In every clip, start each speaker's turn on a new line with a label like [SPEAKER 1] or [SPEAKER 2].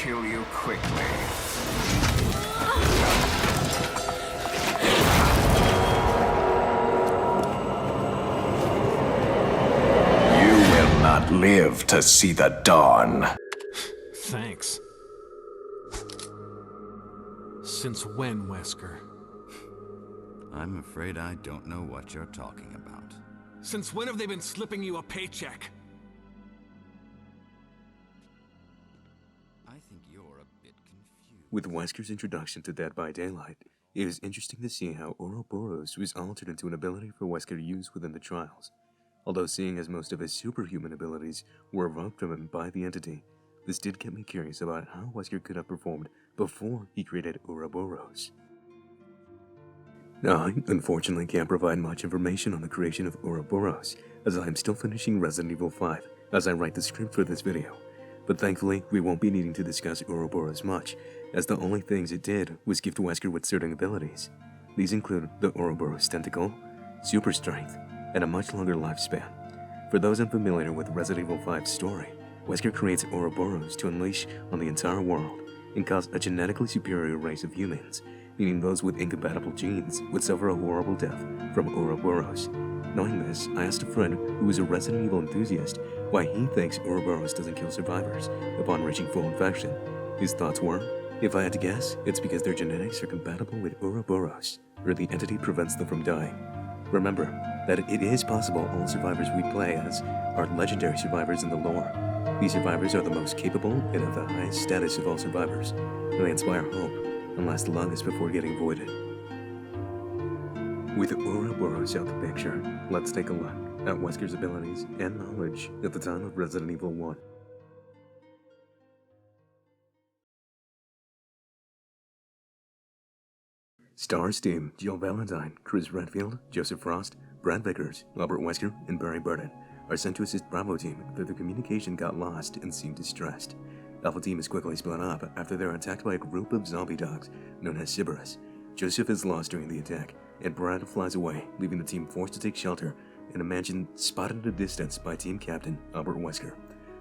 [SPEAKER 1] kill you quickly. You will not live to see the dawn.
[SPEAKER 2] Thanks. Since when, Wesker?
[SPEAKER 3] I'm afraid I don't know what you're talking about.
[SPEAKER 2] Since when have they been slipping you a paycheck?
[SPEAKER 3] I think you're a bit confused.
[SPEAKER 4] With Wesker's introduction to Dead by Daylight, it is interesting to see how Ouroboros was altered into an ability for Wesker to use within the trials. Although seeing as most of his superhuman abilities were evoked from him by the entity, this did get me curious about how Wesker could have performed before he created Ouroboros. I, unfortunately, can't provide much information on the creation of Ouroboros, as I am still finishing Resident Evil 5 as I write the script for this video. But thankfully, we won't be needing to discuss Ouroboros much, as the only things it did was gift Wesker with certain abilities. These include the Ouroboros Tentacle, Super Strength, and a much longer lifespan. For those unfamiliar with Resident Evil 5's story, Wesker creates Ouroboros to unleash on the entire world and cause a genetically superior race of humans, meaning those with incompatible genes would suffer a horrible death from Ouroboros. Knowing this, I asked a friend who is a Resident Evil enthusiast why he thinks Ouroboros doesn't kill survivors upon reaching full infection. His thoughts were, if I had to guess, it's because their genetics are compatible with Ouroboros, or the entity prevents them from dying. Remember that it is possible all survivors we play as are legendary survivors in the lore. These survivors are the most capable and have the highest status of all survivors, and they inspire hope and last the longest before getting voided. With Ouroboros out the picture, let's take a look at Wesker's abilities and knowledge at the time of Resident Evil 1. Stars team Jill Valentine, Chris Redfield, Joseph Frost, Brad Vickers, Robert Wesker, and Barry Burden are sent to assist Bravo team after their communication got lost and seemed distressed. Alpha team is quickly split up after they're attacked by a group of zombie dogs known as Sybaris. Joseph is lost during the attack, and Brad flies away, leaving the team forced to take shelter in a mansion spotted at a distance by team captain Albert Wesker.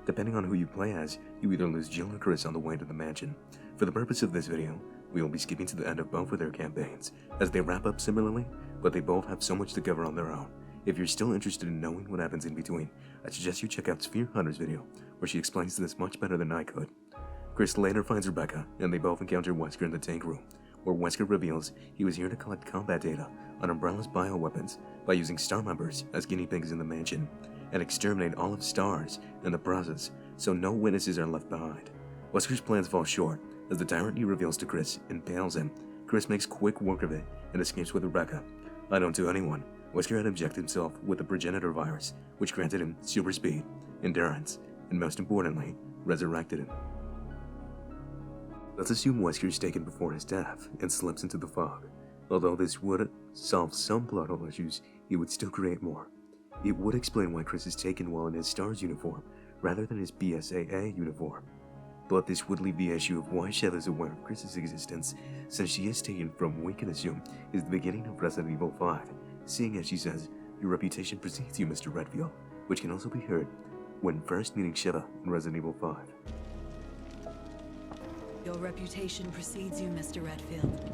[SPEAKER 4] Depending on who you play as, you either lose Jill or Chris on the way to the mansion. For the purpose of this video, we will be skipping to the end of both of their campaigns, as they wrap up similarly, but they both have so much to cover on their own. If you're still interested in knowing what happens in between, I suggest you check out Sphere Hunter's video, where she explains this much better than I could. Chris later finds Rebecca, and they both encounter Wesker in the tank room, where Wesker reveals he was here to collect combat data on Umbrella's bioweapons by using star members as guinea pigs in the mansion, and exterminate all of STARS in the process, so no witnesses are left behind. Wesker's plans fall short, as the Tyrant he reveals to Chris impales him. Chris makes quick work of it and escapes with Rebecca. Unknown to anyone, Wesker had injected himself with the progenitor virus, which granted him super speed, endurance, and most importantly, resurrected him. Let's assume Wesker is taken before his death and slips into the fog. Although this would solve some plot hole issues, it would still create more. It would explain why Chris is taken while in his STARS uniform, rather than his BSAA uniform. But this would leave the issue of why Sheva is aware of Chris's existence, since she is taken from what we can assume is the beginning of Resident Evil 5, seeing as she says, "Your reputation precedes you, Mr. Redfield," which can also be heard when first meeting Sheva in Resident Evil 5.
[SPEAKER 5] Your reputation precedes you, Mr. Redfield.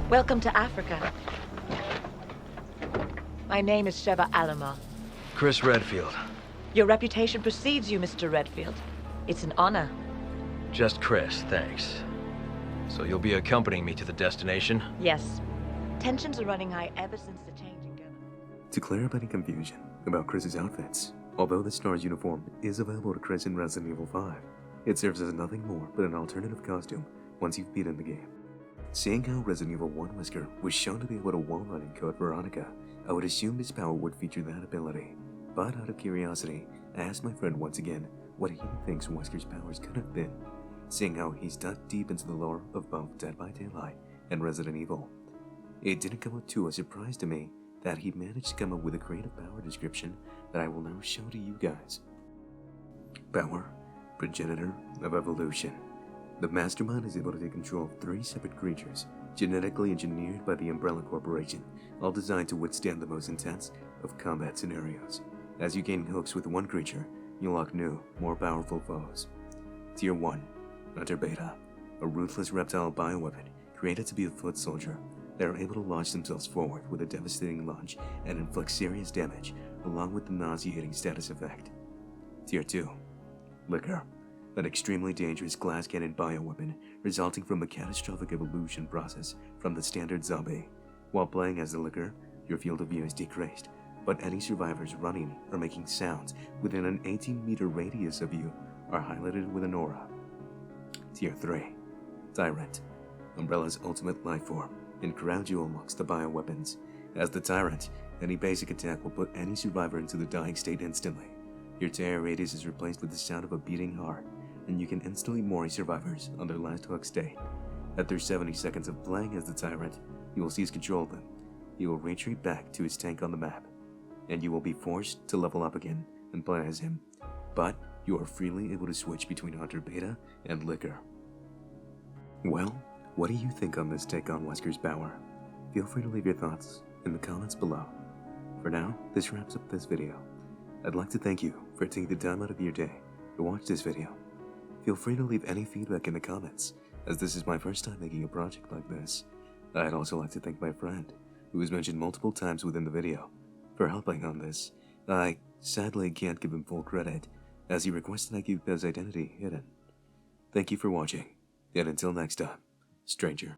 [SPEAKER 6] Welcome to Africa. My name is Sheva Alama.
[SPEAKER 7] Chris Redfield.
[SPEAKER 6] Your reputation precedes you, Mr. Redfield. It's an honor.
[SPEAKER 7] Just Chris, thanks. So you'll be accompanying me to the destination?
[SPEAKER 6] Yes. Tensions are running high ever since the change in government.
[SPEAKER 4] To clear up any confusion about Chris's outfits, although the STARS uniform is available to Chris in Resident Evil 5, it serves as nothing more but an alternative costume once you've beaten the game. Seeing how Resident Evil 1 Wesker was shown to be able to wall-run in Code Veronica, I would assume his power would feature that ability. But out of curiosity, I asked my friend once again what he thinks Wesker's powers could have been, seeing how he's dug deep into the lore of both Dead by Daylight and Resident Evil. It didn't come up to a surprise to me that he managed to come up with a creative power description that I will now show to you guys. Power, progenitor of evolution. The Mastermind is able to take control of 3 separate creatures, genetically engineered by the Umbrella Corporation, all designed to withstand the most intense of combat scenarios. As you gain hooks with one creature, you unlock new, more powerful foes. Tier 1. Hunter Beta, a ruthless reptile bioweapon created to be a foot soldier. They are able to launch themselves forward with a devastating launch and inflict serious damage, along with the nauseating status effect. Tier 2. Liquor, an extremely dangerous glass cannon bioweapon resulting from a catastrophic evolution process from the standard zombie. While playing as the Liquor, your field of view is decreased, but any survivors running or making sounds within an 18-meter radius of you are highlighted with an aura. Tier 3. Tyrant, Umbrella's ultimate life form, and crown jewel amongst the bioweapons. As the Tyrant, any basic attack will put any survivor into the dying state instantly. Your terror radius is replaced with the sound of a beating heart, and you can instantly mori survivors on their last hook state. After 70 seconds of playing as the Tyrant, you will seize control of him. He will retreat back to his tank on the map, and you will be forced to level up again and play as him. But you are freely able to switch between Hunter Beta and Liquor. Well, what do you think on this take on Wesker's power? Feel free to leave your thoughts in the comments below. For now, this wraps up this video. I'd like to thank you for taking the time out of your day to watch this video. Feel free to leave any feedback in the comments, as this is my first time making a project like this. I'd also like to thank my friend, who was mentioned multiple times within the video, for helping on this. I sadly can't give him full credit, as he requested I keep his identity hidden. Thank you for watching, and until next time, stranger.